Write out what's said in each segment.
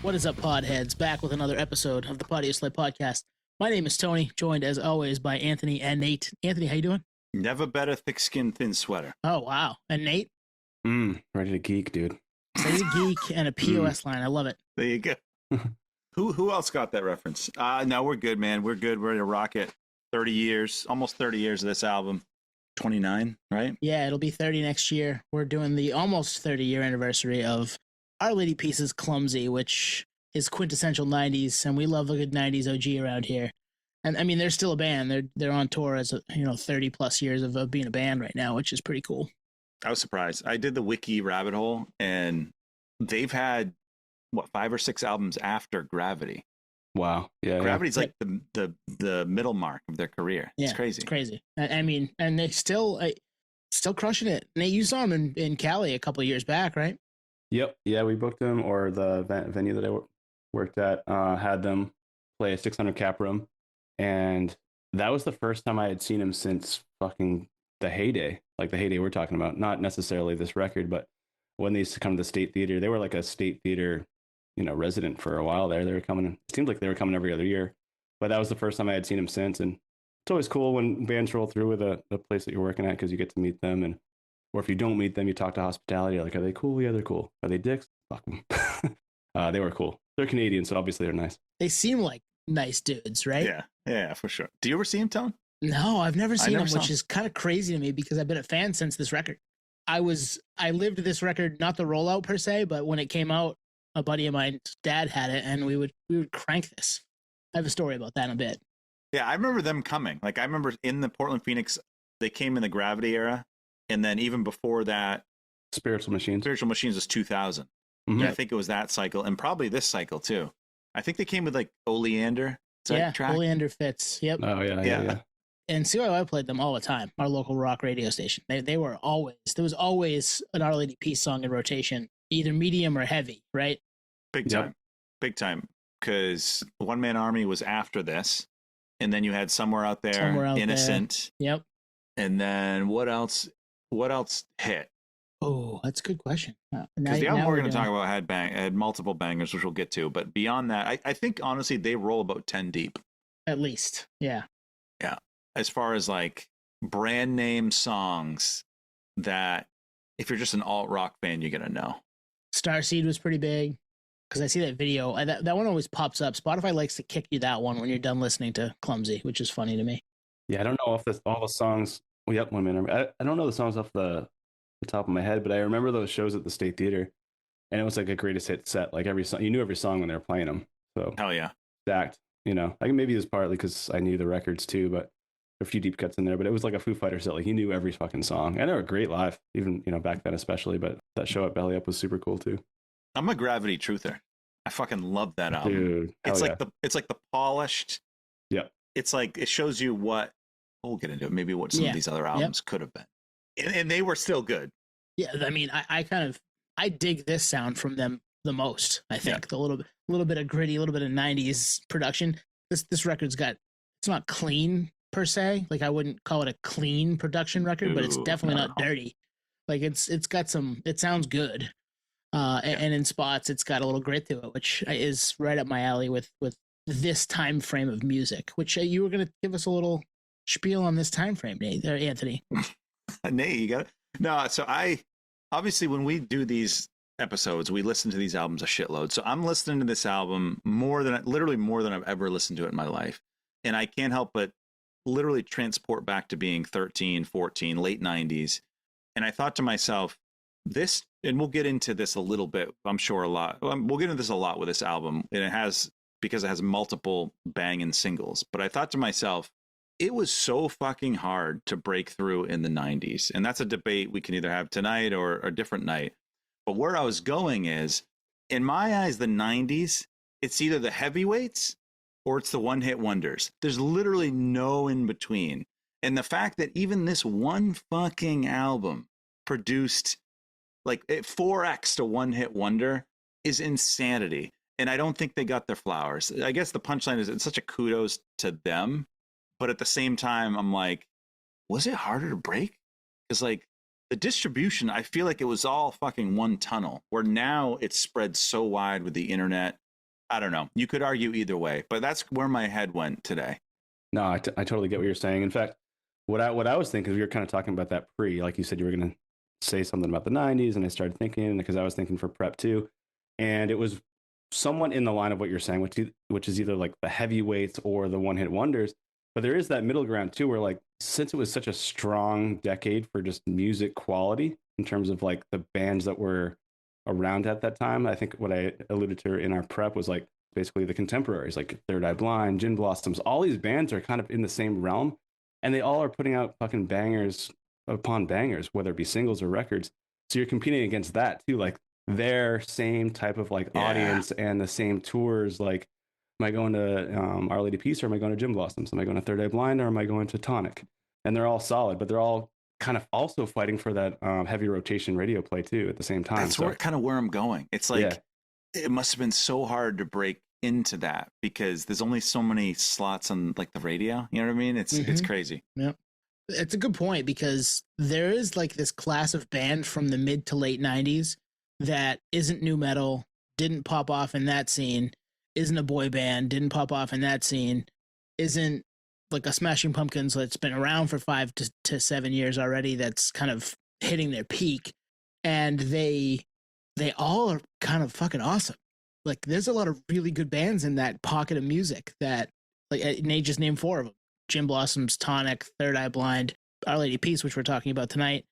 What is up, podheads? Back with another episode of the Podioslave podcast. My name is Tony, joined as always by Anthony and Nate. Anthony, how you doing? Never better thick skin, thin sweater. Oh, wow. And Nate? Ready to geek, dude. Ready to geek and a POS line. I love it. There you go. Who else got that reference? No, we're good, man. We're good. We're ready to rock it. 30 years, almost 30 years of this album. 29, right? Yeah, it'll be 30 next year. We're doing the almost 30-year anniversary of Our Lady Peace's Clumsy, which is quintessential 90s, and we love a good 90s OG around here. And I mean, they're still a band. They're on tour as 30 plus years of being a band right now, which is pretty cool. I was surprised. I did the wiki rabbit hole, and they've had 5 or 6 albums after Gravity. Wow. Yeah. Gravity's like the middle mark of their career. It's crazy. It's crazy. I mean, and they still crushing it. Nate, you saw them in Cali a couple of years back, right? Yep. Yeah, we booked them, or the venue that I worked at had them play a 600 cap room, and that was the first time I had seen him since fucking the heyday, like the heyday we're talking about. Not necessarily this record, but when they used to come to the State Theater, they were like a State Theater, resident for a while there. They were coming. It seemed like they were coming every other year, but that was the first time I had seen him since. And it's always cool when bands roll through with the place that you're working at, because you get to meet them, and or if you don't meet them, you talk to hospitality. Like, are they cool? Yeah, they're cool. Are they dicks? Fuck them. They were cool. They're Canadian, so obviously they're nice. They seem like nice dudes, right? Yeah, for sure. Do you ever see him, Tone? No, I've never seen him, which is kind of crazy to me because I've been a fan since this record. I lived this record, not the rollout per se, but when it came out, a buddy of mine's dad had it, and we would crank this. I have a story about that in a bit. Yeah, I remember them coming. Like, I remember in the Portland Phoenix, they came in the Gravity era, and then even before that, Spiritual Machines was 2000. Mm-hmm. I think it was that cycle, and probably this cycle too. I think they came with like Oleander. Oleander fits. Yep. Oh yeah. And CYY played them all the time. Our local rock radio station. There was always an Our Lady Peace song in rotation, either medium or heavy, right? Big time. Because One Man Army was after this, and then you had Somewhere Out There, Innocent. There. Yep. And then what else? What else hit? Oh, that's a good question. Because the album we're going to talk about had multiple bangers, which we'll get to. But beyond that, I think honestly they roll about 10 deep. At least, yeah. Yeah. As far as like brand name songs that if you're just an alt rock fan, you're going to know. Starseed was pretty big because I see that video. That one always pops up. Spotify likes to kick you that one when you're done listening to Clumsy, which is funny to me. Yeah, I don't know if all the songs. Well, yep, 1 minute. I don't know the songs off the top of my head, but I remember those shows at the State Theater, and it was like a greatest hit set. Like every song, you knew every song when they were playing them. So hell yeah, stacked. I think maybe it was partly because I knew the records too, but a few deep cuts in there. But it was like a Foo Fighters set. Like he knew every fucking song, and they were great live, even back then especially. But that show at Belly Up was super cool too. I'm a Gravity truther. I fucking love that album. Dude, it's like the polished. Yeah. It's like it shows you what we'll get into it. Maybe what some of these other albums could have been, and they were still good. Yeah, I mean, I dig this sound from them the most. I think the little bit of gritty, a little bit of '90s production. This record's it's not clean per se. Like I wouldn't call it a clean production record, but it's definitely not dirty. Like it's got some. It sounds good, and in spots it's got a little grit to it, which is right up my alley with this time frame of music. Which you were going to give us a little spiel on this time frame, Nate or Anthony. Nate, you got it. No, so obviously when we do these episodes, we listen to these albums a shitload. So I'm listening to this album literally more than I've ever listened to it in my life. And I can't help but literally transport back to being 13, 14, late 90s. And I thought to myself, and we'll get into this a little bit, I'm sure a lot. We'll get into this a lot with this album. And because it has multiple banging singles. But I thought to myself, it was so fucking hard to break through in the 90s. And that's a debate we can either have tonight or a different night. But where I was going is, in my eyes, the 90s, it's either the heavyweights or it's the one-hit wonders. There's literally no in between. And the fact that even this one fucking album produced like 4x to one-hit wonder is insanity. And I don't think they got their flowers. I guess the punchline is it's such a kudos to them. But at the same time, I'm like, was it harder to break? Because like the distribution, I feel like it was all fucking one tunnel, where now it's spread so wide with the internet I don't know. You could argue either way, but that's where my head went today. No, I totally get what you're saying. In fact, what I was thinking, we were kind of talking about that like you said, you were going to say something about the 90s, and I started thinking because I was thinking for prep too, and it was somewhat in the line of what you're saying, which is either like the heavyweights or the one hit wonders. But there is that middle ground too, where like since it was such a strong decade for just music quality in terms of like the bands that were around at that time, I think what I alluded to in our prep was like basically the contemporaries, like Third Eye Blind, Gin Blossoms. All these bands are kind of in the same realm, and they all are putting out fucking bangers upon bangers, whether it be singles or records. So you're competing against that too, like their same type of like audience and the same tours. Like, am I going to Our Lady Peace, or am I going to Gin Blossoms? Am I going to Third Eye Blind, or am I going to Tonic? And they're all solid, but they're all kind of also fighting for that heavy rotation radio play too at the same time. That's kind of where I'm going. It's like it must have been so hard to break into that because there's only so many slots on like the radio. You know what I mean? It's crazy. Yeah. It's a good point because there is like this class of band from the mid to late 90s that isn't new metal, didn't pop off in that scene, isn't a boy band, didn't pop off in that scene, isn't like a Smashing Pumpkins that's been around for 5 to 7 years already, that's kind of hitting their peak, and they all are kind of fucking awesome. Like there's a lot of really good bands in that pocket of music that, like, Nate just named 4 of them: Gin Blossoms, Tonic, Third Eye Blind, Our Lady Peace, which we're talking about tonight.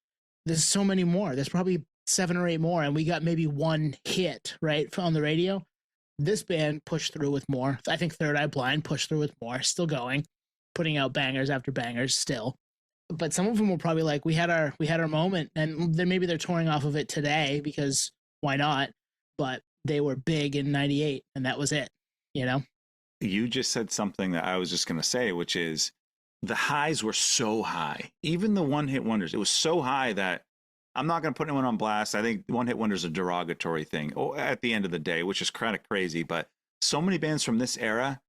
There's so many more. There's probably 7 or 8 more, and we got maybe one hit right on the radio. This band pushed through with more. I think Third Eye Blind pushed through with more, still going, putting out bangers after bangers still. But some of them were probably like, we had our moment, and then maybe they're touring off of it today because why not? But they were big in 98 and that was it, you know? You just said something that I was just going to say, which is the highs were so high. Even the one hit wonders, it was so high that I'm not going to put anyone on blast. I think one hit wonders is a derogatory thing at the end of the day, which is kind of crazy. But so many bands from this era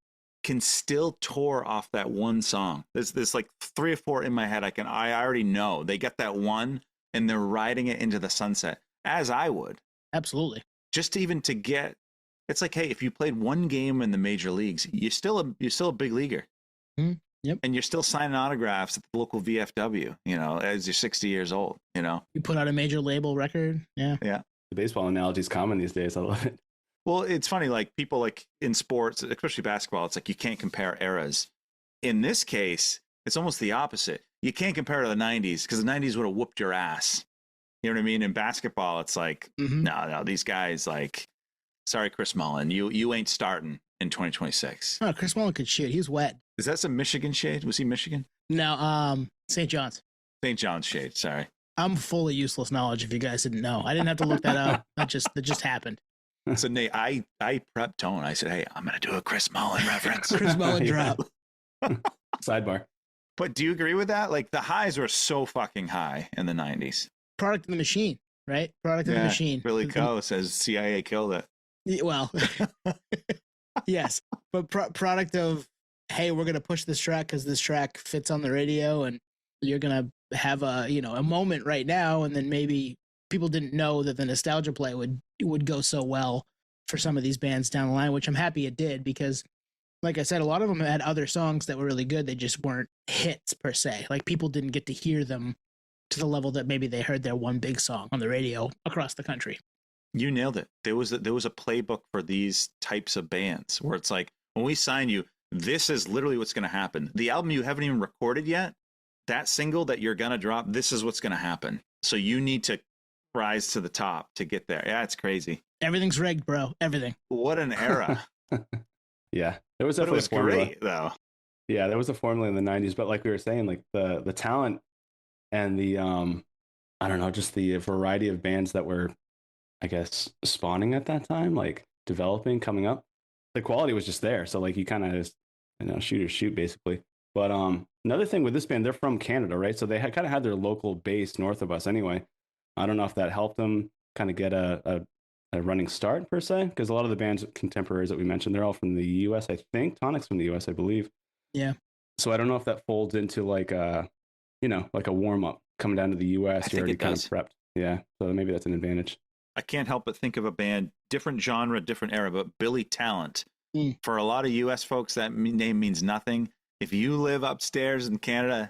can still tour off that one song. There's like 3 or 4 in my head. I already know they get that one and they're riding it into the sunset, as I would. Absolutely. Just even to get, it's like, hey, if you played one game in the major leagues, you're still a big leaguer. Yep. And you're still signing autographs at the local VFW, you know, as you're 60 years old, you know. You put out a major label record. Yeah. Yeah. The baseball analogy is common these days. I love it. Well, it's funny, like people like in sports, especially basketball, it's like you can't compare eras. In this case, it's almost the opposite. You can't compare to the 90s because the 90s would have whooped your ass. You know what I mean? In basketball, it's like, no, these guys, like, sorry, Chris Mullin, you ain't starting in 2026. Oh, Chris Mullin could shoot. He was wet. Is that some Michigan shade? Was he Michigan? No, St. John's. St. John's shade, sorry. I'm full of useless knowledge if you guys didn't know. I didn't have to look that up. That just happened. So Nate, I prepped Tone. I said, hey, I'm going to do a Chris Mullin reference. Chris Mullin drop. Sidebar. But do you agree with that? Like the highs were so fucking high in the 90s. Product of the machine, right? Product of the machine. Billy Coe says CIA killed it. Well, yes, but product of, hey, we're gonna push this track because this track fits on the radio, and you're gonna have a moment right now, and then maybe people didn't know that the nostalgia play would go so well for some of these bands down the line, which I'm happy it did because, like I said, a lot of them had other songs that were really good. They just weren't hits per se. Like people didn't get to hear them to the level that maybe they heard their one big song on the radio across the country. You nailed it. There was a playbook for these types of bands where it's like, when we sign you, this is literally what's going to happen. The album you haven't even recorded yet, that single that you're going to drop, this is what's going to happen. So you need to rise to the top to get there. Yeah, it's crazy. Everything's rigged, bro. Everything. What an era. Yeah. There was definitely a formula. Great, though. Yeah, there was a formula in the 90s, but like we were saying, like the talent and the I don't know, just the variety of bands that were, I guess, spawning at that time, like developing, coming up, the quality was just there. So like you kind of just, shoot or shoot basically. But another thing with this band, they're from Canada, right? So they kind of had their local base north of us anyway. I don't know if that helped them kind of get a running start per se, because a lot of the bands contemporaries that we mentioned, they're all from the US, I think. Tonic's from the US, I believe. Yeah. So I don't know if that folds into like a warm up coming down to the US. You're already kind of prepped. Yeah. So maybe that's an advantage. I can't help but think of a band, different genre, different era, but Billy Talent. For a lot of U.S. folks, that name means nothing. If you live upstairs in Canada,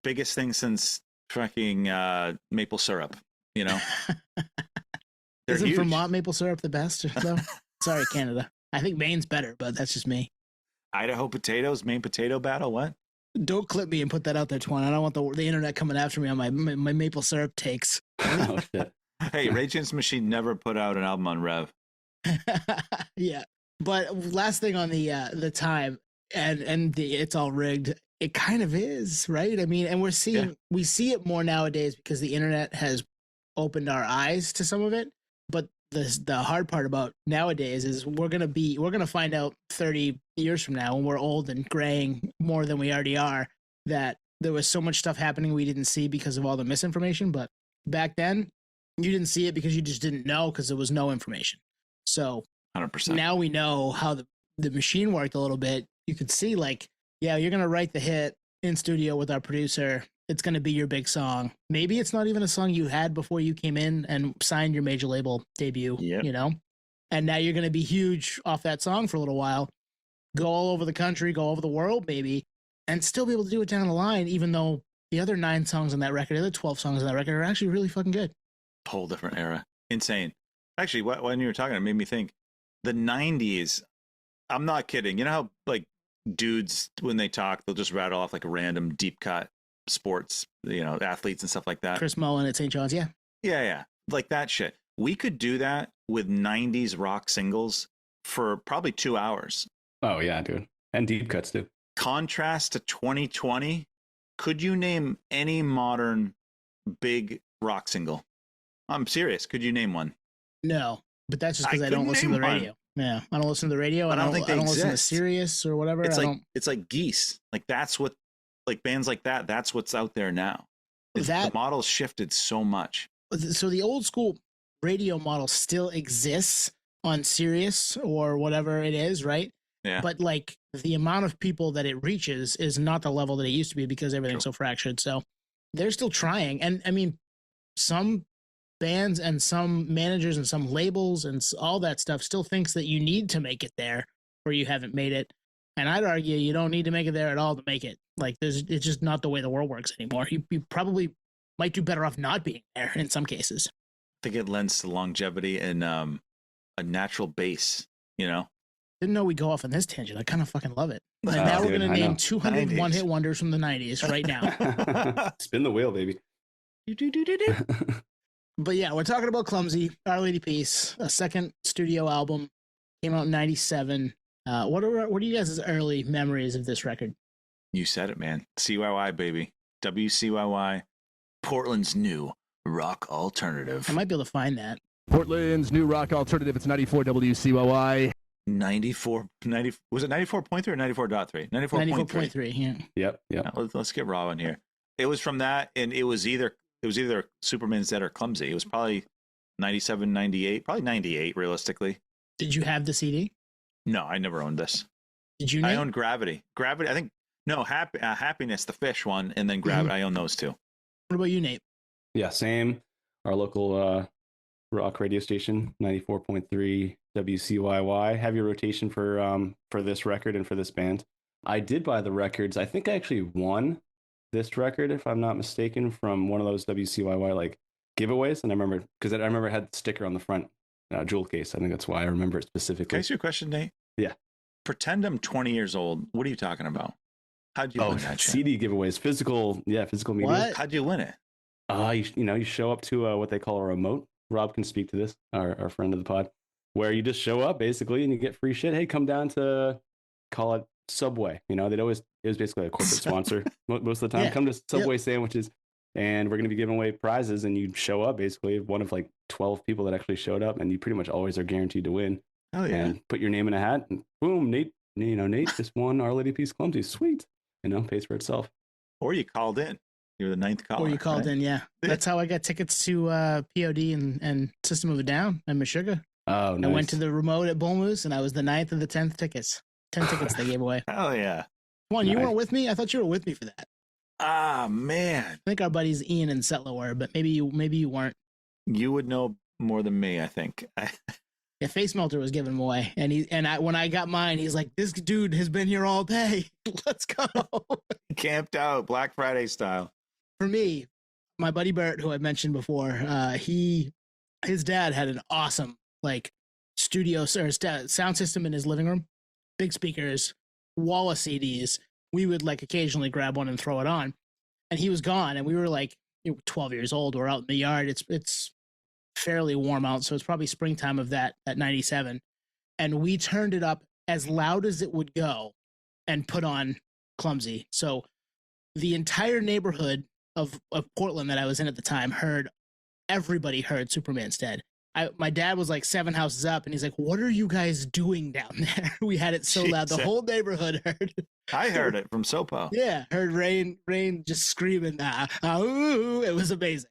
biggest thing since fucking maple syrup, you know? Isn't huge. Vermont maple syrup the best, though? Sorry, Canada. I think Maine's better, but that's just me. Idaho potatoes, Maine potato battle, what? Don't clip me and put that out there, Twan. I don't want the internet coming after me on my maple syrup takes. Oh, shit. Hey, Rage Against the Machine never put out an album on Rev. Yeah. But last thing on the time and the it's all rigged. It kind of is, right? I mean, and we see it more nowadays because the internet has opened our eyes to some of it. But the hard part about nowadays is we're gonna find out 30 years from now when we're old and graying more than we already are that there was so much stuff happening we didn't see because of all the misinformation. But back then, you didn't see it because you just didn't know because there was no information. So 100%. Now we know how the machine worked a little bit. You could see like, yeah, you're going to write the hit in studio with our producer. It's going to be your big song. Maybe it's not even a song you had before you came in and signed your major label debut, you know? And now you're going to be huge off that song for a little while, go all over the country, go over the world maybe, and still be able to do it down the line, even though the other 9 songs on that record, the other 12 songs on that record are actually really fucking good. Whole different era. Insane. Actually, when you were talking, it made me think the 90s, I'm not kidding. You know how like dudes, when they talk, they'll just rattle off like a random deep cut sports, you know, athletes and stuff like that. Chris Mullin at St. John's, yeah. Yeah. Like that shit. We could do that with 90s rock singles for probably 2 hours. Oh, yeah, dude. And deep cuts, too. Contrast to 2020, could you name any modern big rock single? I'm serious. Could you name one? No, but that's just because I don't listen to the radio. Yeah, I don't listen to the radio. I don't listen to Sirius or whatever. It's like Geese. Like that's what, like bands like that. That's what's out there now. The model's shifted so much. So the old school radio model still exists on Sirius or whatever it is, right? Yeah. But like the amount of people that it reaches is not the level that it used to be because everything's so fractured. So they're still trying, and I mean, some bands and some managers and some labels and all that stuff still thinks that you need to make it there or you haven't made it. And I'd argue you don't need to make it there at all to make it. Like it's just not the way the world works anymore. You probably might do better off not being there in some cases. I think it lends to longevity and a natural base, you know? Didn't know we'd go off on this tangent. I kind of fucking love it. And now we're going to name 200 one-hit wonders from the 90s right now. Spin the wheel, baby. But yeah, we're talking about Clumsy, Our Lady Peace, a second studio album, came out in 97. What are you guys' early memories of this record? You said it, man. CYY, baby. WCYY, Portland's new rock alternative. I might be able to find that. Portland's new rock alternative. It's 94 WCYY. 94, 90, was it 94.3 or 94.3? 94.3, yeah. Yep. Let's get raw in here. It was from that, and it was either Superman's Dead or Clumsy. It was probably 97, 98, probably 98, realistically. Did you have the CD? No, I never owned this. Did you? I owned Gravity. Gravity, I think, no, Happiness, the Fish one, and then Gravity. I own those two. What about you, Nate? Yeah, same. Our local rock radio station, 94.3 WCYY. Heavy rotation for this record and for this band. I did buy the records. I think I actually won this record, if I'm not mistaken, from one of those WCYY like giveaways. And I remember it had the sticker on the front jewel case. I think that's why I remember it specifically. Can I ask you a question, Nate? Yeah. Pretend I'm 20 years old. What are you talking about? How'd you win that shit? CD giveaways, physical media. What? How'd you win it? You show up to what they call a remote. Rob can speak to this, our friend of the pod, where you just show up basically and you get free shit. Hey, come down to, call it Subway. You know, it was basically a corporate sponsor most of the time. Yeah. Come to Subway sandwiches, and we're going to be giving away prizes. And you show up basically one of like 12 people that actually showed up, and you pretty much always are guaranteed to win. Oh yeah! And put your name in a hat, and boom, Nate just won Our Lady Peace Clumsy. Sweet, pays for itself. Or you called in. You were the 9th caller. Or you called in, yeah. That's how I got tickets to POD and System of a Down and Meshuggah. Oh, nice. I went to the remote at Bull Moose, and I was the 9th and the 10th tickets. 10 tickets they gave away. Oh, yeah. One, you weren't with me? I thought you were with me for that. Ah, man. I think our buddies Ian and Settler were, but maybe you weren't. You would know more than me, I think. Yeah, Face Melter was giving him away, when I got mine, he's like, "This dude has been here all day. Let's go." Camped out Black Friday style. For me, my buddy Bert, who I mentioned before, his dad had an awesome like studio or sound system in his living room, big speakers, wall of CDs. We would like occasionally grab one and throw it on, and he was gone, and we were like 12 years old. We're out in the yard. It's fairly warm out, so it's probably springtime of that at 97, and we turned it up as loud as it would go and put on Clumsy. So the entire neighborhood of Portland that I was in at the time everybody heard Superman's Dead. My dad was like 7 houses up, and he's like, "What are you guys doing down there?" We had it so loud, the whole neighborhood heard. I heard it from Sopo. Yeah, heard Rain just screaming. Ooh, it was amazing.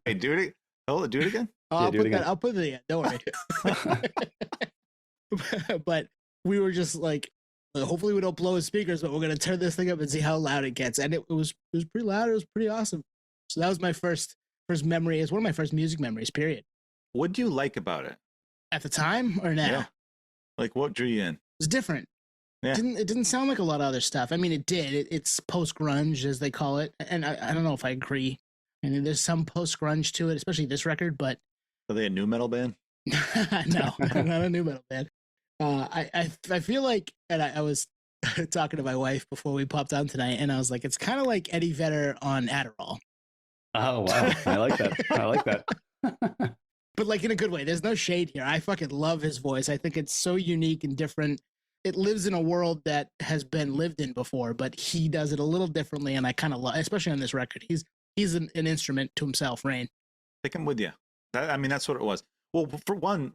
Hey, do it. Hold it. Do it again. I'll put it in. Don't worry. But we were just like, hopefully we don't blow his speakers, but we're gonna turn this thing up and see how loud it gets. And it was pretty loud. It was pretty awesome. So that was my first memory. It's one of my first music memories. Period. What do you like about it at the time or now? Yeah. Like what drew you in? It was different. Yeah. It didn't sound like a lot of other stuff. I mean, it did. It's post grunge, as they call it, and I don't know if I agree. I mean, there's some post grunge to it, especially this record. But are they a new metal band? No, not a new metal band. I feel like, and I was talking to my wife before we popped on tonight, and I was like, it's kind of like Eddie Vedder on Adderall. Oh wow, I like that. I like that. But like in a good way. There's no shade here. I fucking love his voice. I think it's so unique and different. It lives in a world that has been lived in before, but he does it a little differently, and I kind of love, especially on this record. He's an instrument to himself, Rain. I think I'm with you. I mean, that's what it was. Well, for one,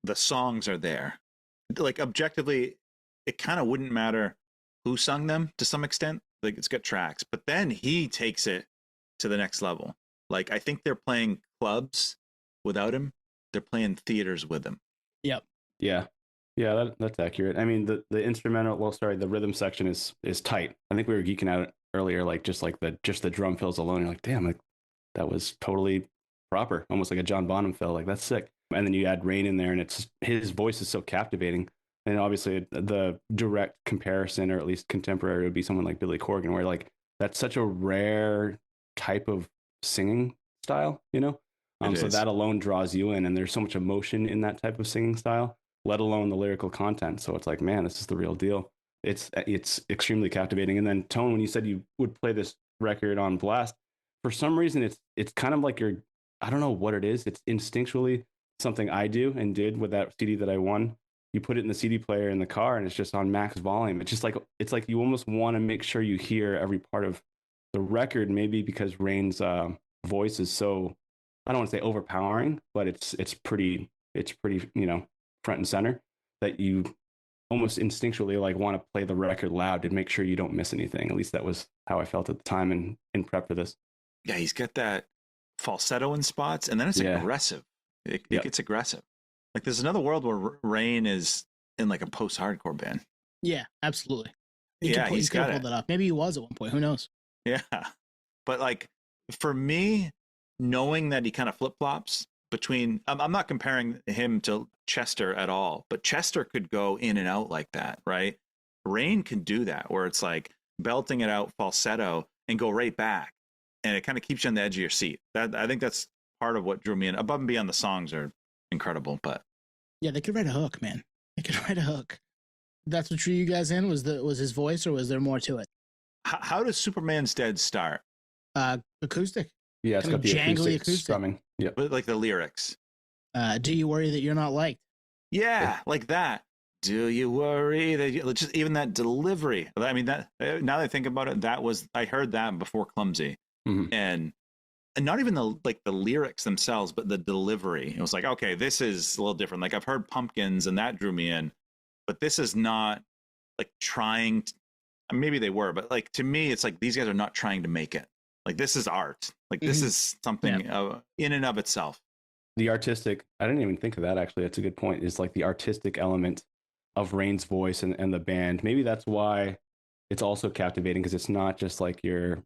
the songs are there. Like objectively, it kind of wouldn't matter who sung them to some extent. Like it's got tracks, but then he takes it to the next level. Like I think they're playing clubs without him. They're playing theaters with him. Yep. Yeah. Yeah, that's accurate. I mean, the instrumental, the rhythm section is tight. I think we were geeking out earlier, like just the drum fills alone. You're like, damn, like that was totally proper, almost like a John Bonham fill. Like that's sick. And then you add Rain in there, and his voice is so captivating. And obviously, the direct comparison, or at least contemporary, would be someone like Billy Corgan, where like that's such a rare type of singing style, you know. So that alone draws you in, and there's so much emotion in that type of singing style, let alone the lyrical content. So it's like, man, this is the real deal. It's extremely captivating. And then Tone, when you said you would play this record on blast, for some reason it's kind of like I don't know what it is. It's instinctually something I do and did with that CD that I won. You put it in the CD player in the car, and it's just on max volume. It's like you almost want to make sure you hear every part of the record. Maybe because Rain's voice is so, I don't want to say overpowering, but it's pretty front and center, that you almost instinctually like want to play the record loud to make sure you don't miss anything. At least that was how I felt at the time in prep for this. Yeah, he's got that falsetto in spots, and then it's aggressive. It gets aggressive. Like there's another world where Rain is in like a post-hardcore band. Yeah, absolutely. He's got pulled it off. Maybe he was at one point. Who knows? Yeah, but like for me, knowing that he kind of flip-flops between, I'm not comparing him to Chester at all, but Chester could go in and out like that, right? Rain can do that, where it's like belting it out falsetto and go right back, and it kind of keeps you on the edge of your seat. I think that's part of what drew me in. Above and beyond, the songs are incredible, but yeah, they could write a hook, man. They could write a hook. That's what drew you guys in, was his voice, or was there more to it? How does Superman's Dead start? Acoustic. Yeah, it's got the jangly acoustic strumming. Yeah, but like the lyrics. Do you worry that you're not liked? Yeah, like that. Do you worry that just even that delivery? I mean, that now that I think about it, I heard that before Clumsy, and not even the lyrics themselves, but the delivery. It was like, okay, this is a little different. Like I've heard Pumpkins, and that drew me in, but this is not like trying to, maybe they were, but like to me, it's like these guys are not trying to make it. Like this is art. Like this is something in and of itself. The artistic, I didn't even think of that actually. That's a good point. Is like the artistic element of Rain's voice and the band. Maybe that's why it's also captivating, because it's not just like your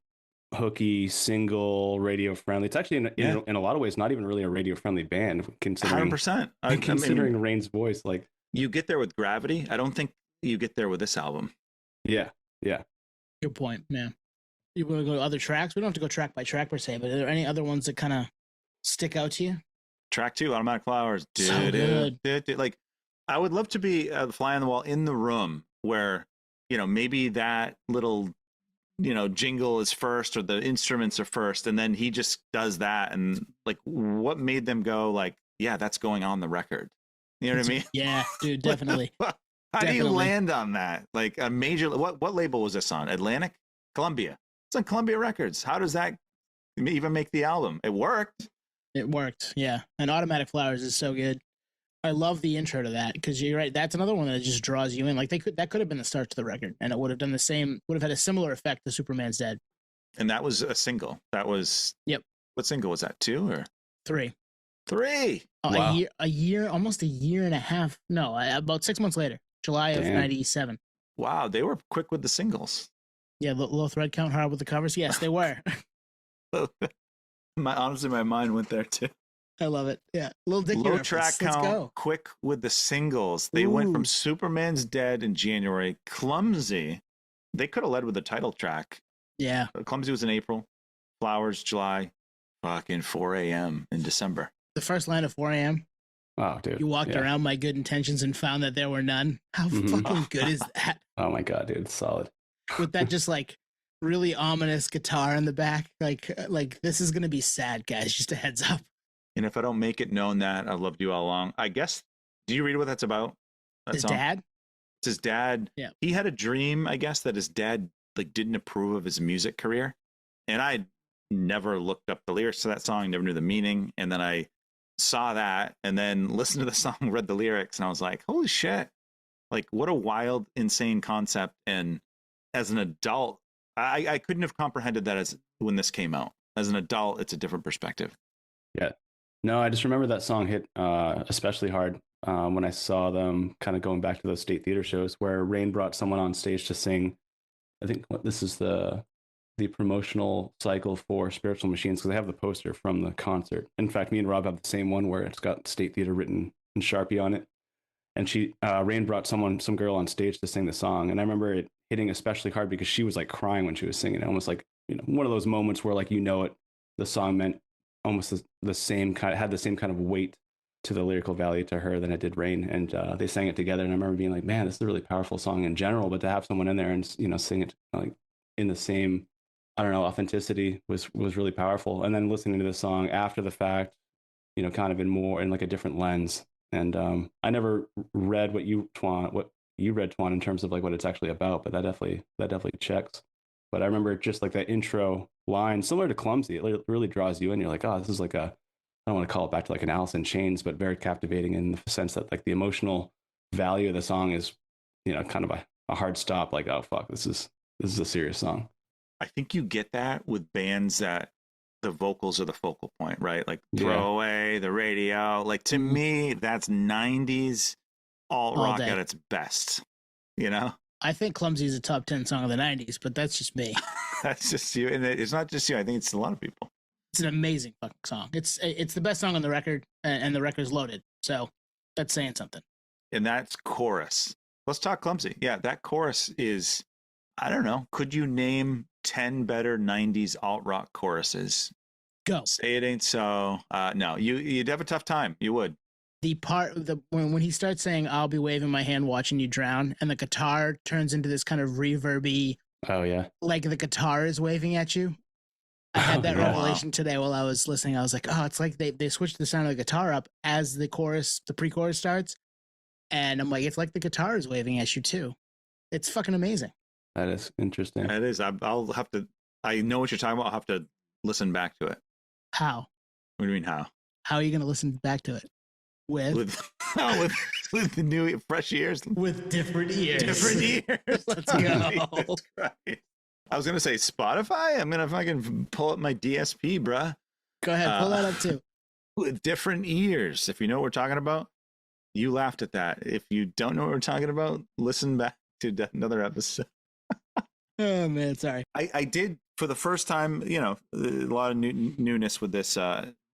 hooky, single, radio friendly. It's actually in a lot of ways not even really a radio friendly band, considering 100%. considering mean, Rain's voice. Like, you get there with Gravity. I don't think you get there with this album. yeah. Good point, man. You want to go to other tracks? We don't have to go track by track per se, but are there any other ones that kind of stick out to you? Track 2, Automatic Flowers. So good. Like, I would love to be a fly on the wall in the room where, maybe that little, jingle is first or the instruments are first, and then he just does that. And like, what made them go like, yeah, that's going on the record? You know what I mean? Yeah, dude, definitely. How do you land on that? Like a major, what label was this on? Atlantic? Columbia. It's on Columbia Records. How does that even make the album? It worked. It worked, yeah. And Automatic Flowers is so good. I love the intro to that because you're right. That's another one that just draws you in. Like that could have been the start to the record, and it would have done the same. Would have had a similar effect to Superman's Dead. And that was a single. That was Yep. What single was that? 2 or 3? 3? Oh, Wow. a year, almost a year and a half. No, about 6 months later, July of Damn. '97. Wow, they were quick with the singles. Yeah, low thread count, hard with the covers. Yes, they were. Honestly, my mind went there too. I love it. Yeah, Lil Dicky Low reference. track Let's count, go. quick with the singles. They went from Ooh. Superman's Dead in January. Clumsy, they could have led with the title track. Yeah, Clumsy was in April. Flowers, July. Fucking 4 a.m. in December. the first line of 4 a.m. Wow, dude. You walked Yeah. around my good intentions and found that there were none. How Mhm. fucking good is that? Oh my god, dude, it's solid. With that just like really ominous guitar in the back, like this is gonna be sad, guys. Just a heads up. And if I don't make it known that I've loved you all along, I guess, do you read what that's about? That His song? dad. It's his dad. Yeah. He had a dream, I guess, that his dad like didn't approve of his music career. And I never looked up the lyrics to that song, never knew the meaning. And then I saw that and then listened to the song, read the lyrics, and I was like, holy shit. Like, what a wild, insane concept. And as an adult, I couldn't have comprehended that as when this came out. As an adult, it's a different perspective. Yeah. No, I just remember that song hit especially hard when I saw them kind of going back to those state theater shows where Rain brought someone on stage to sing. I think this is the promotional cycle for Spiritual Machines because they have the poster from the concert. In fact, me and Rob have the same one where it's got state theater written in Sharpie on it. And Rain brought some girl on stage to sing the song. And I remember it hitting especially hard because she was like crying when she was singing it. Almost like, one of those moments where like, the song meant almost the same kind, had the same kind of weight to the lyrical value to her than it did Rain. And they sang it together. And I remember being like, man, this is a really powerful song in general, but to have someone in there and, sing it like in the same, I don't know, authenticity was really powerful. And then listening to the song after the fact, kind of in like a different lens. And I never read what you read, Twan, in terms of like what it's actually about, but that definitely checks. But I remember just like that intro line, similar to Clumsy, it really draws you in. You're like, oh, this is like I don't want to call it back to like an Alice in Chains, but very captivating in the sense that like the emotional value of the song is, kind of a hard stop. Like, oh fuck, this is a serious song. I think you get that with bands that the vocals are the focal point, right? Like Yeah. Throwaway, The Radio. Like to me, that's 90s alt All rock day. at its best. I think Clumsy is a top 10 song of the '90s, but that's just me. That's just you. And it's not just you. I think it's a lot of people. It's an amazing fucking song. It's the best song on the record, and the record's loaded. So that's saying something. And that's chorus. Let's talk Clumsy. Yeah, that chorus is, I don't know. Could you name 10 better 90s alt rock choruses? Go. Say It Ain't So. No, you'd have a tough time. You would. The part when he starts saying "I'll be waving my hand, watching you drown," and the guitar turns into this kind of reverby, Oh yeah. like the guitar is waving at you. I had that Oh, yeah. revelation today while I was listening. I was like, oh, it's like they switched the sound of the guitar up as the pre-chorus starts, and I'm like, it's like the guitar is waving at you too. It's fucking amazing. That is interesting. It is. I'll have to, I know what you're talking about. I'll have to listen back to it. How? What do you mean, how? How are you going to listen back to it? With With the new fresh ears. different ears. Different ears. Let's go. Jesus Christ. I was going to say Spotify. I'm going to fucking pull up my DSP, bruh. Go ahead, pull that up too. With different ears. If you know what we're talking about, you laughed at that. If you don't know what we're talking about, listen back to another episode. Oh man, sorry. I did for the first time, you know, a lot of newness with this,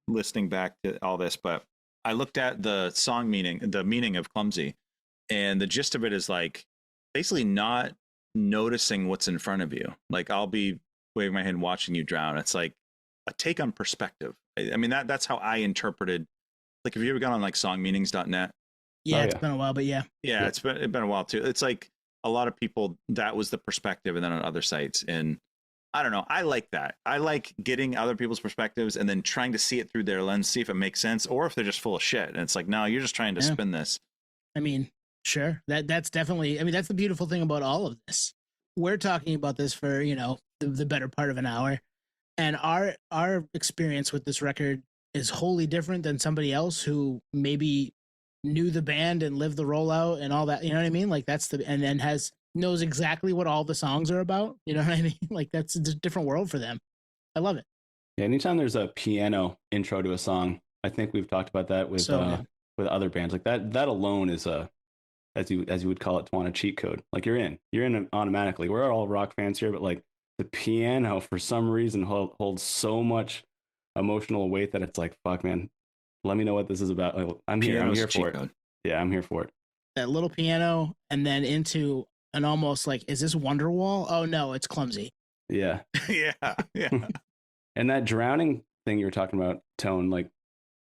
listening back to all this, but I looked at the meaning of Clumsy, and the gist of it is like basically not noticing what's in front of you. Like I'll be waving my hand watching you drown. It's like a take on perspective. I mean, that's how I interpreted. Like, have you ever gone on like songmeanings.net? Yeah, it's been a while, but yeah. Yeah, it's been a while too. It's like a lot of people, that was the perspective, and then on other sites. And I don't know. I like that. I like getting other people's perspectives and then trying to see it through their lens, see if it makes sense, or if they're just full of shit. And it's like, no, you're just trying to spin this. I mean, sure. That's definitely, I mean, that's the beautiful thing about all of this. We're talking about this for, you know, the better part of an hour. And our experience with this record is wholly different than somebody else who maybe knew the band and lived the rollout and all that. You know what I mean? Like and then knows exactly what all the songs are about. You know what I mean? Like it's a different world for them. I love it. Yeah, anytime there's a piano intro to a song, I think we've talked about that with other bands. Like that alone is as you would call it, Twana, cheat code. Like you're in automatically. We're all rock fans here, but like the piano for some reason holds so much emotional weight that it's like, fuck, man, let me know what this is about. Like, I'm here for it. Yeah, I'm here for it. That little piano, and then into an almost like, is this Wonderwall? Oh no, it's Clumsy. Yeah. yeah. And that drowning thing you were talking about, Tone, like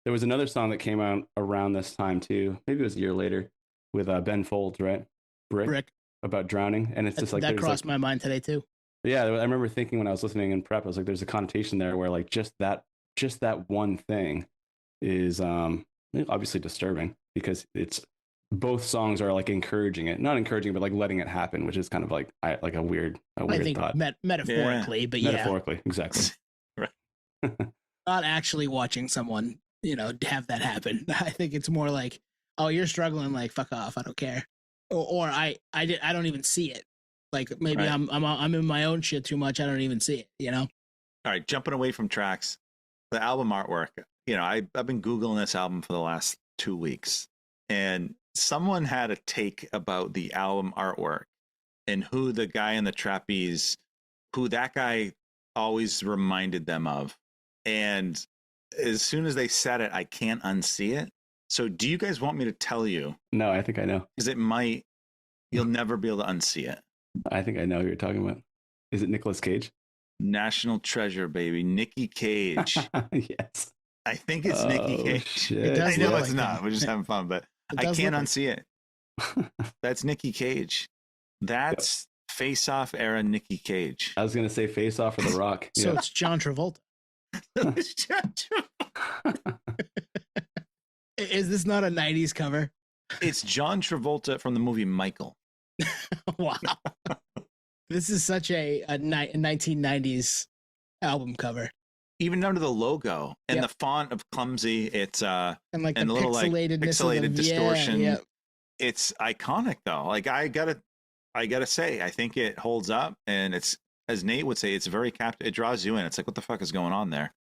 there was another song that came out around this time too. Maybe it was a year later with Ben Folds, right? Brick. About drowning. And it's just like that crossed my mind today too. Yeah, I remember thinking when I was listening in prep, I was like, there's a connotation there where like just that one thing is obviously disturbing, because it's both songs are like encouraging it, not encouraging, but like letting it happen, which is kind of like a weird I think thought. Metaphorically, but metaphorically, exactly. Right. Not actually watching someone, you know, have that happen. I think it's more like, oh, you're struggling, like fuck off, I don't care, or I don't even see it. Like maybe right. I'm in my own shit too much. I don't even see it, you know? All right. Jumping away from tracks, the album artwork, you know, I've been Googling this album for the last 2 weeks, and someone had a take about the album artwork and who the guy in the trapeze, who that guy always reminded them of. And as soon as they said it, I can't unsee it. So do you guys want me to tell you? No, I think I know. Because you'll never be able to unsee it. I think I know who you're talking about. Is it Nicolas Cage? National treasure, baby. Nicky Cage. Yes. I think it's Nicky Cage. Shit. I know it's not. We're just having fun, but I can't unsee it. That's Nicky Cage. That's Face Off era Nicky Cage. I was going to say Face Off or The Rock. So it's John Travolta. Is this not a 90s cover? It's John Travolta from the movie Michael. Wow. This is such a 1990s album cover. Even down to the logo and the font of Clumsy, it's and like and the little like pixelated distortion. Yeah. It's iconic though. Like I gotta say, I think it holds up, and it's, as Nate would say, it's very it draws you in. It's like, what the fuck is going on there?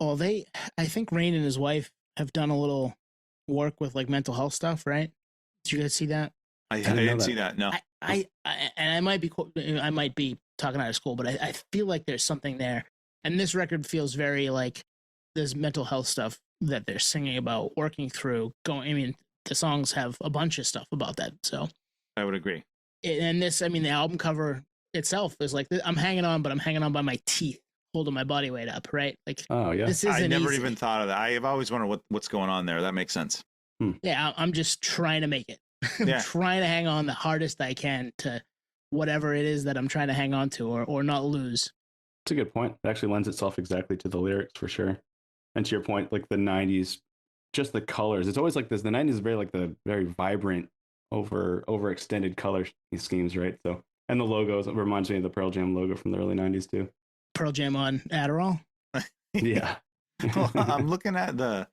Well, I think Rain and his wife have done a little work with like mental health stuff, right? Did you guys see that? I didn't see that. No. I might be talking out of school, but I feel like there's something there. And this record feels very like there's mental health stuff that they're singing about, working through. I mean, the songs have a bunch of stuff about that. So I would agree. And this, I mean, the album cover itself is like, I'm hanging on, but I'm hanging on by my teeth, holding my body weight up, right? Like, oh yeah, this isn't I never easy. even thought of that. I have always wondered what's going on there. That makes sense. Yeah, I'm just trying to make it. I'm trying to hang on the hardest I can to whatever it is that I'm trying to hang on to, or not lose. It's a good point. It actually lends itself exactly to the lyrics for sure. And to your point, like the 90s, just the colors. It's always like this. The 90s is very vibrant, overextended color schemes, right? So, and the logos, it reminds me of the Pearl Jam logo from the early 90s too. Pearl Jam on Adderall? Yeah. Well, I'm looking at the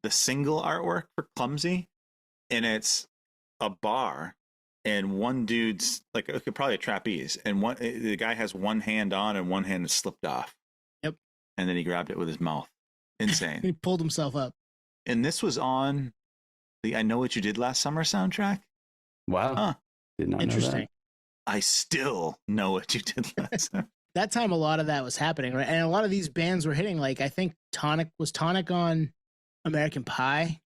single artwork for Clumsy, and it's a bar, and one dude's like, okay, probably a trapeze, and the guy has one hand on and one hand is slipped off. Yep. And then he grabbed it with his mouth. Insane. He pulled himself up. And this was on the I Know What You Did Last Summer soundtrack. Wow. Huh. Did not Interesting. know that. I still know what you did last summer. that time a lot of that was happening, right? And a lot of these bands were hitting. Like I think Tonic on American Pie.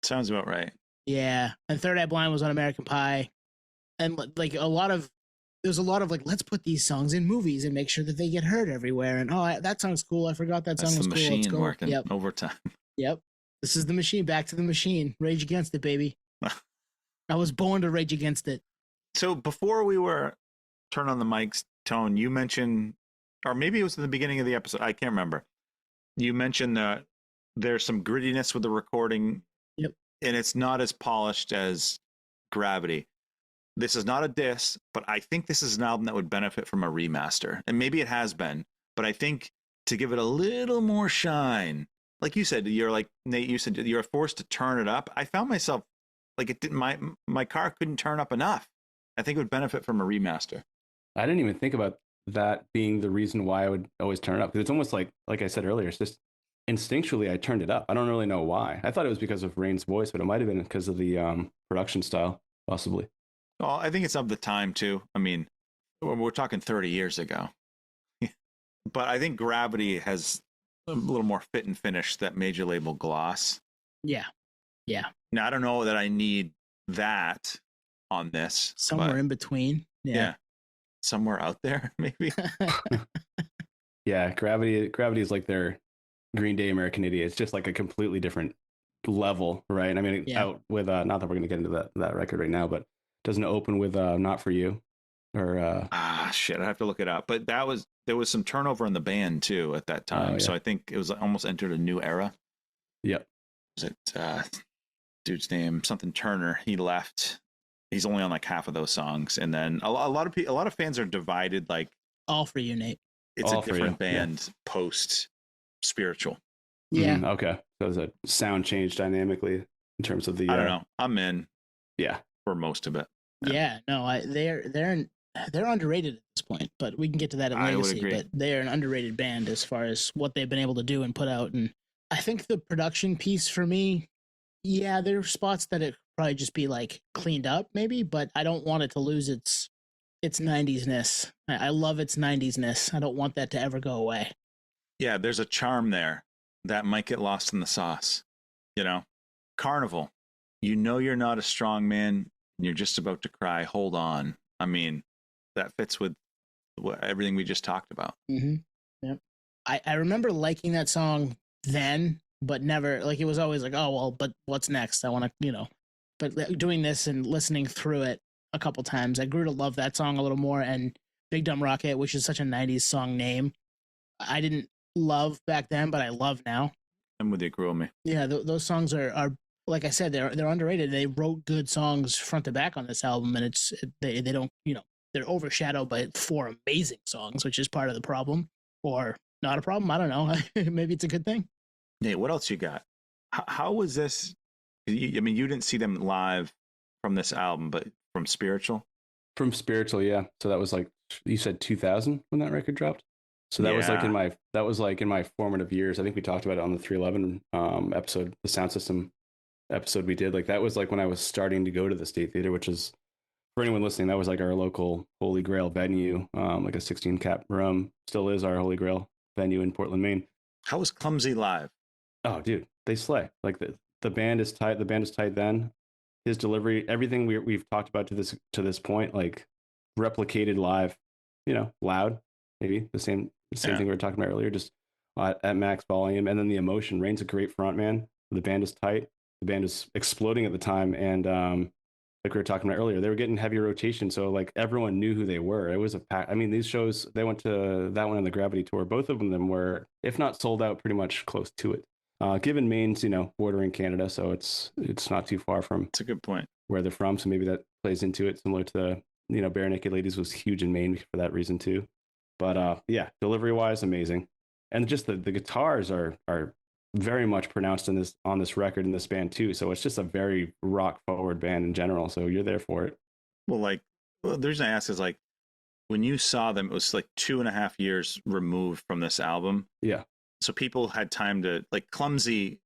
Sounds about right. Yeah, and Third Eye Blind was on American Pie, and like there's a lot of like, let's put these songs in movies and make sure that they get heard everywhere. And that song's cool. I forgot that song That's was the cool. Let's machine go. working Yep. overtime. Yep. This is the machine. Back to the machine. Rage Against it, baby. I was born to rage against it. So before we were turn on the mics, Tone, you mentioned, or maybe it was in the beginning of the episode, I can't remember. You mentioned that there's some grittiness with the recording. Yep. And it's not as polished as Gravity. This is not a diss, but I think this is an album that would benefit from a remaster. And maybe it has been, but I think to give it a little more shine, like you said, you're like, Nate, you said you're forced to turn it up. I found myself like it didn't, my car couldn't turn up enough. I think it would benefit from a remaster. I didn't even think about that being the reason why I would always turn it up. Because it's almost like I said earlier, it's just instinctually I turned it up. I don't really know why. I thought it was because of Rain's voice, but it might have been because of the production style, possibly. Well, I think it's of the time too. I mean, we're talking 30 years ago. But I think Gravity has a little more fit and finish that major label gloss. Yeah. Yeah. Now, I don't know that I need that on this. Somewhere in between. Yeah. Somewhere out there, maybe. Yeah, Gravity is like their Green Day American Idiot. It's just like a completely different level, right? I mean, out with not that we're going to get into that record right now, but doesn't it open with Not For You? Or shit, I have to look it up. But there was some turnover in the band too at that time. Yeah. So I think it was almost entered a new era. Yep. Was it dude's name? Something Turner. He left. He's only on like half of those songs, and then a lot of fans are divided. Like All For You, Nate. It's All a different band post Spiritual. Yeah. Okay. So there's a sound change dynamically in terms of the. I don't know. I'm in. Yeah. For most of it. Yeah. No, they're underrated at this point, but we can get to that in I would Legacy. agree. But they're an underrated band as far as what they've been able to do and put out. And I think the production piece for me, yeah, there are spots that it could probably just be like cleaned up, maybe, but I don't want it to lose its 90s-ness. I love its 90s-ness. I don't want that to ever go away. Yeah, there's a charm there that might get lost in the sauce. Carnival. You're not a strong man and you're just about to cry. Hold on. I mean, that fits with everything we just talked about. Mm-hmm. Yep. I remember liking that song then, but never, like, it was always like, oh, well, but what's next? I want to, but doing this and listening through it a couple times, I grew to love that song a little more. And Big Dumb Rocket, which is such a 90s song name, I didn't love back then, but I love now. I'm with you, Grow Me. Yeah, those songs are like I said, they're underrated. They wrote good songs front to back on this album, and they don't, they're overshadowed by 4 amazing songs, which is part of the problem, or not a problem. I don't know. Maybe it's a good thing. Nate, what else you got? How was this? I mean, you didn't see them live from this album, but from Spiritual? From Spiritual, yeah. So that was like, you said 2000 when that record dropped? So that was like in my formative years. I think we talked about it on the 311 episode, the sound system episode we did. Like that was like when I was starting to go to the State Theater, which is, for anyone listening, that was like our local Holy Grail venue, like a 16 cap room. Still is our Holy Grail venue in Portland, Maine. How was Clumsy live? Oh, dude, they slay. Like the band is tight. The band is tight. Then his delivery, everything we've talked about to this point, like replicated live. Loud, maybe the same thing we were talking about earlier, just at max volume. And then the emotion. Rain's a great front man. The band is tight. The band is exploding at the time, and like we were talking about earlier, they were getting heavy rotation, so like everyone knew who they were. It was a pack. I mean, these shows, they went to that one and the Gravity tour. Both of them were, if not sold out, pretty much close to it. Given Maine's, bordering Canada, so it's not too far from. It's a good point. Where they're from, so maybe that plays into it. Similar to Bare Naked Ladies was huge in Maine for that reason too. But yeah, delivery wise, amazing, and just the guitars are very much pronounced on this record in this band too. So it's just a very rock forward band in general. So you're there for it. Well, the reason I ask is like when you saw them, it was like 2.5 years removed from this album. Yeah. So people had time to Clumsy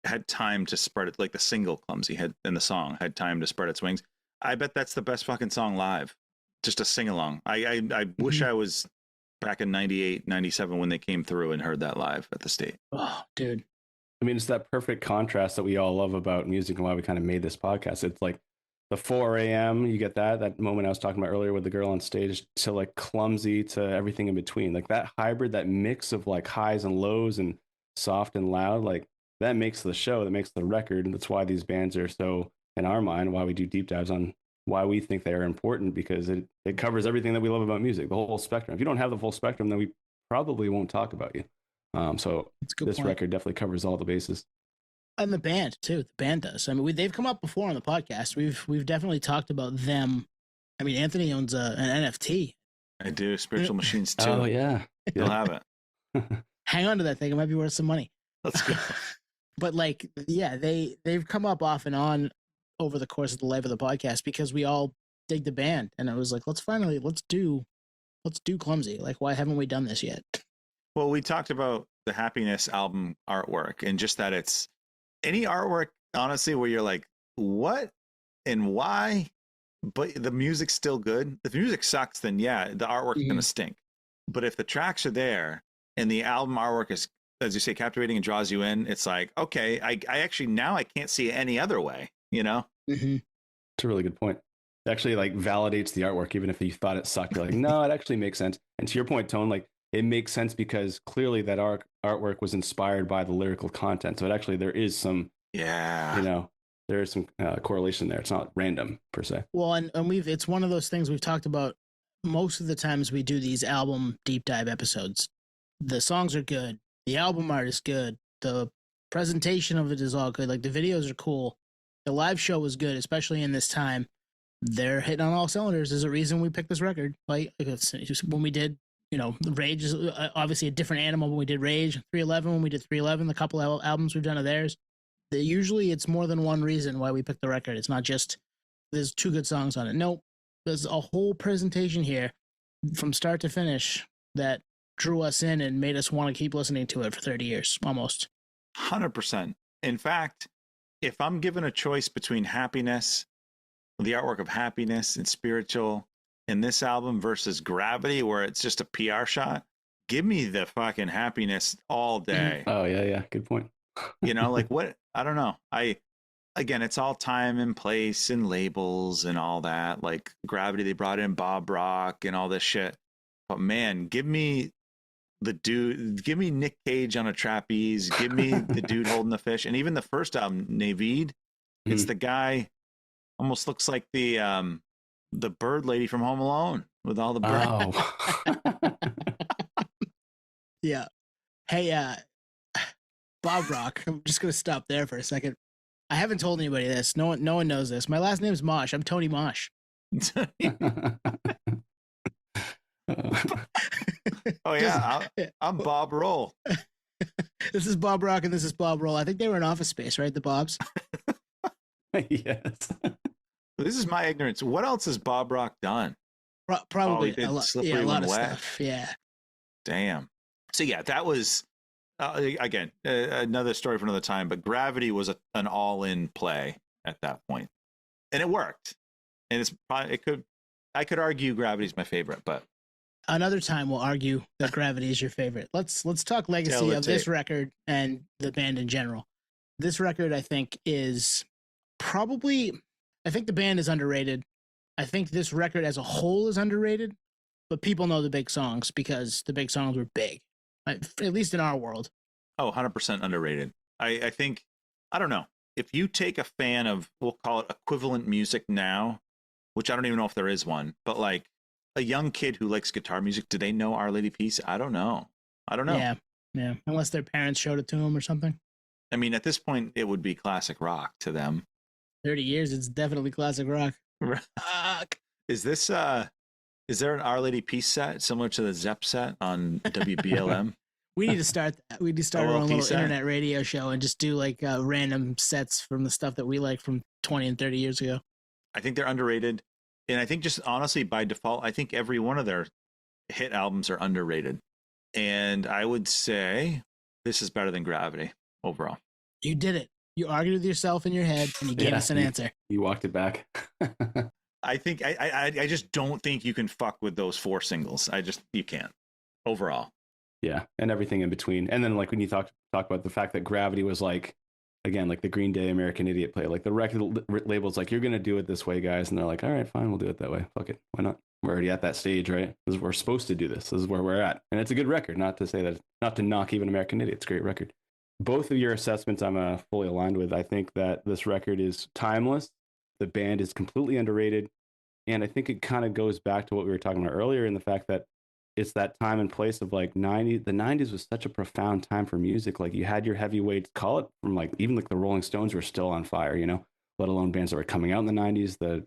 had time to spread it. Like the single Clumsy had in the song had time to spread its wings. I bet that's the best fucking song live. Just a sing along. I wish I was back in 98, 97 when they came through and heard that live at the state. Oh, dude. I mean, it's that perfect contrast that we all love about music and why we kind of made this podcast. It's like the 4 a.m. you get that moment I was talking about earlier with the girl on stage, to like Clumsy, to everything in between. Like that hybrid, that mix of like highs and lows and soft and loud, like that makes the show, that makes the record. And that's why these bands are so, in our mind, why we do deep dives on why we think they are important, because it covers everything that we love about music, the whole spectrum. If you don't have the full spectrum, then we probably won't talk about you. So this record definitely covers all the bases. And the band too. The band does. I mean, they've come up before on the podcast. We've definitely talked about them. I mean, Anthony owns an NFT. I do. Spiritual Machines too. Oh yeah, you'll have it. Hang on to that thing. It might be worth some money. Let's go. But like, yeah, they've come up off and on over the course of the life of the podcast because we all dig the band, and I was like, let's do Clumsy. Like, why haven't we done this yet? Well, we talked about the Happiness album artwork, and just that it's any artwork, honestly, where you're like, what and why, but the music's still good. If the music sucks, then yeah, the artwork's gonna stink. But if the tracks are there and the album artwork is, as you say, captivating and draws you in, it's like, okay, I actually now I can't see it any other way, you know? Mm-hmm. It's a really good point. It actually like validates the artwork, even if you thought it sucked. You're like, no, it actually makes sense. And to your point, Tone, like it makes sense because clearly that artwork was inspired by the lyrical content. So there is some, there is some correlation there. It's not random per se. Well, and it's one of those things we've talked about most of the times we do these album deep dive episodes. The songs are good. The album art is good. The presentation of it is all good. Like the videos are cool. The live show was good, especially in this time. They're hitting on all cylinders. There's a reason we picked this record. Like when we did, Rage is obviously a different animal when we did Rage. 311 when we did 311. The couple of albums we've done of theirs. Usually it's more than one reason why we picked the record. It's not just there's two good songs on it. Nope. There's a whole presentation here from start to finish that drew us in and made us want to keep listening to it for 30 years, almost. 100%. In fact, if I'm given a choice between Happiness, the artwork of Happiness and Spiritual in this album versus Gravity, where it's just a PR shot, give me the fucking Happiness all day. Oh, yeah. Good point. Like what? I don't know. Again, it's all time and place and labels and all that. Like Gravity, they brought in Bob Rock and all this shit. But man, give me Nick Cage on a trapeze. Give me the dude holding the fish. And even the first album, Navid, it's the guy almost looks like the bird lady from Home Alone with all the birds. Oh. Yeah. Hey, Bob Rock. I'm just gonna stop there for a second. I haven't told anybody this. No one knows this. My last name is Mosh. I'm Tony Mosh. Oh yeah, I'm Bob Roll. This is Bob Rock and this is Bob Roll. I think they were in Office Space, right? The Bobs. Yes. This is my ignorance. What else has Bob Rock done? Probably a lot of stuff. Yeah. Damn. So yeah, that was again another story for another time. But Gravity was an all-in play at that point, and it worked. And I could argue Gravity's my favorite, but another time we'll argue that Gravity is your favorite. Let's talk legacy of this record and the band in general. This record, I think, is probably. I think the band is underrated. I think this record as a whole is underrated, but people know the big songs because the big songs were big, at least in our world. Oh, 100% underrated. I think, I don't know. If you take a fan of, we'll call it equivalent music now, which I don't even know if there is one, but like a young kid who likes guitar music, do they know Our Lady Peace? I don't know. Yeah. Unless their parents showed it to them or something. I mean, at this point, it would be classic rock to them. 30 years, it's definitely classic rock. Is there an Our Lady Peace set similar to the Zepp set on WBLM? We need to start that. We need to start our own little internet radio show and just do like random sets from the stuff that we like from 20 and 30 years ago. I think they're underrated. And I think just honestly, by default, I think every one of their hit albums are underrated. And I would say this is better than Gravity overall. You did it. You argued with yourself in your head and you gave us an answer. You walked it back. I think I just don't think you can fuck with those 4 singles. You can't. overall. Yeah, and everything in between. And then like when you talk about the fact that Gravity was like, again, like the Green Day American Idiot play, like the record label's like, you're gonna do it this way, guys, and they're like, all right, fine, we'll do it that way. Fuck it, why not? We're already at that stage, right? We're supposed to do this. This is where we're at, and it's a good record. Not to say that, not to knock even American Idiot. It's a great record. Both of your assessments, I'm fully aligned with. I think that this record is timeless. The band is completely underrated, and I think it kind of goes back to what we were talking about earlier, in the fact that it's that time and place of like 90. The 90s was such a profound time for music. Like you had your heavyweights, call it from like even like the Rolling Stones were still on fire, you know, let alone bands that were coming out in the 90s, the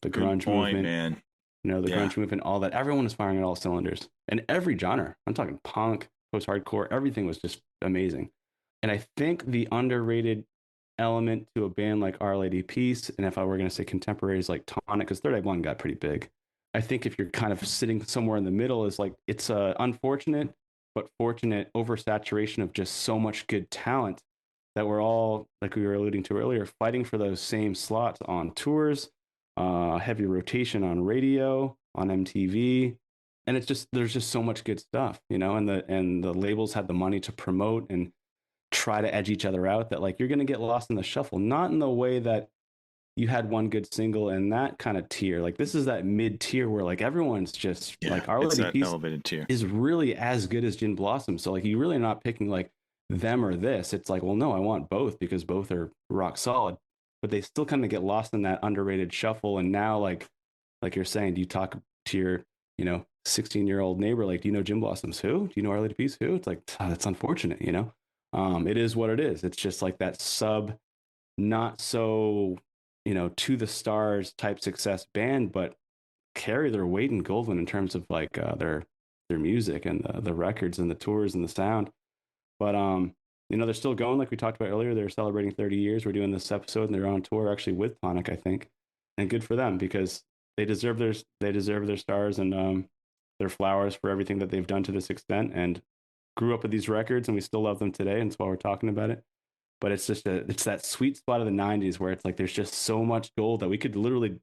grunge movement, man. You know, the grunge movement, all that. Everyone was firing on all cylinders, and every genre. I'm talking punk, post-hardcore, everything was just amazing. And I think the underrated element to a band like Our Lady Peace, and if I were going to say contemporaries like Tonic, because Third Eye Blind got pretty big. I think if you're kind of sitting somewhere in the middle, is like it's a unfortunate but fortunate oversaturation of just so much good talent that we're all, like we were alluding to earlier, fighting for those same slots on tours, heavy rotation on radio, on MTV, and it's just there's just so much good stuff, you know, and the labels had the money to promote and try to edge each other out, that like you're going to get lost in the shuffle, not in the way that you had one good single in that kind of tier. Like this is that mid tier where like everyone's just like Our Lady Peace elevated tier is really as good as Gin Blossom. So like you really are not picking like them or this. It's like, well, no, I want both because both are rock solid. But they still kind of get lost in that underrated shuffle. And now like you're saying, do you talk to your, you know, 16-year-old neighbor, like, do you know Gin Blossoms? Who? Do you know Our Lady Peace? Who? It's like, that's unfortunate, you know? It is what it is. It's just like that sub, not so, you know, to the stars type success band, but carry their weight in gold in terms of like their music and the records and the tours and the sound. But you know, they're still going, like we talked about earlier. They're celebrating 30 years. We're doing this episode, and they're on tour actually with Tonic, I think, and good for them because they deserve their stars and their flowers for everything that they've done to this extent, and grew up with these records, and we still love them today, and that's why we're talking about it. But it's just it's that sweet spot of the 90s where it's like there's just so much gold that we could literally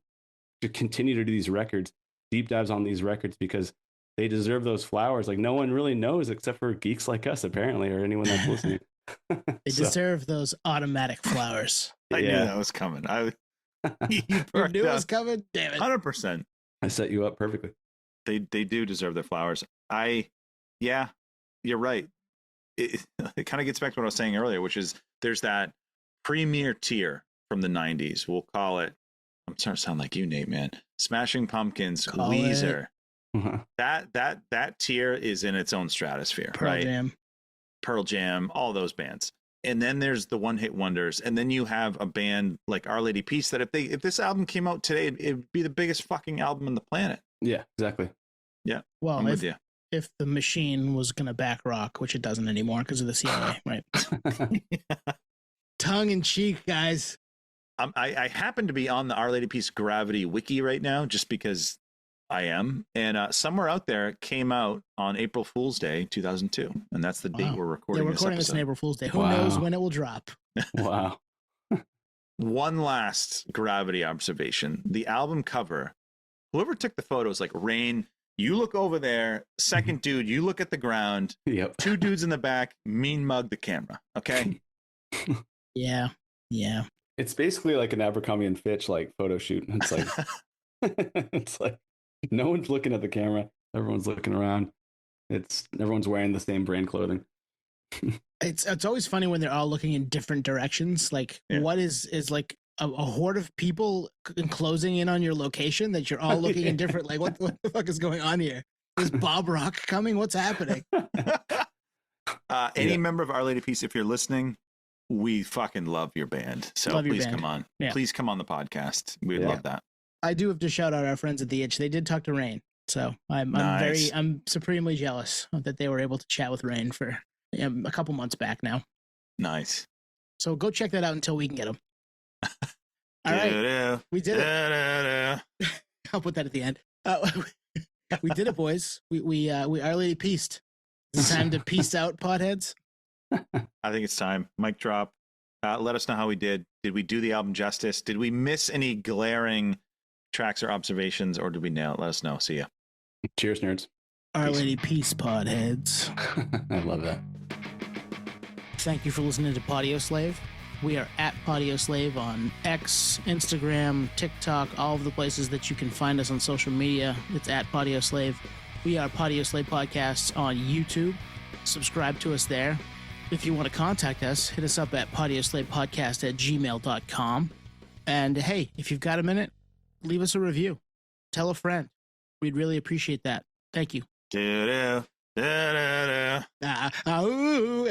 continue to do these records, deep dives on these records, because they deserve those flowers. Like no one really knows except for geeks like us, apparently, or anyone that's listening. They deserve those automatic flowers. I knew that was coming. You knew it was coming? Damn it. 100%. I set you up perfectly. They do deserve their flowers. Yeah, you're right. It kind of gets back to what I was saying earlier, which is there's that premier tier from the 90s. We'll call it, I'm starting to sound like you, Nate, man. Smashing Pumpkins, Weezer. Uh-huh. That tier is in its own stratosphere, Pearl Jam, all those bands. And then there's the one-hit wonders, and then you have a band like Our Lady Peace that if this album came out today, it'd be the biggest fucking album on the planet. Yeah, exactly. Yeah, well, I'm with you. If the machine was going to back rock, which it doesn't anymore because of the CIA, right? Tongue in cheek, guys. I happen to be on the Our Lady Peace Gravity wiki right now, just because I am. And somewhere out there it came out on April Fool's Day, 2002. And that's the date we're recording. We're recording this on April Fool's Day. Who knows when it will drop? Wow. One last Gravity observation. The album cover, whoever took the photos, like Rain, you look over there. Second dude, you look at the ground. Yep. Two dudes in the back, mean mug the camera. Okay. Yeah. It's basically like an Abercrombie and Fitch like photo shoot. It's like it's like no one's looking at the camera. Everyone's looking around. Everyone's wearing the same brand clothing. It's always funny when they're all looking in different directions. Like what is like a horde of people closing in on your location that you're all looking in different, like what the fuck is going on here? Is Bob Rock coming? What's happening? Any member of Our Lady Peace, if you're listening, we fucking love your band. So please come on. Yeah. Please come on the podcast. We'd love that. I do have to shout out our friends at the Itch. They did talk to Rain. So I'm supremely jealous that they were able to chat with Rain for a couple months back now. Nice. So go check that out until we can get them. All right. We did it. I'll put that at the end. We did it, boys. We Our Lady Peaced. It's time to peace out, potheads. I think it's time. Mic drop. Let us know how we did. Did we do the album justice? Did we miss any glaring tracks or observations, or did we nail it? Let us know. See ya. Cheers, nerds. Our Peace. Lady Peace pod heads. I love that. Thank you for listening to Podioslave. We are at Podioslave on X, Instagram, TikTok, all of the places that you can find us on social media. It's at Podioslave. We are Podioslave Podcasts on YouTube. Subscribe to us there. If you want to contact us, hit us up at podioslavepodcast@gmail.com. And hey, if you've got a minute, leave us a review. Tell a friend. We'd really appreciate that. Thank you. Da-da, da-da-da. Ooh.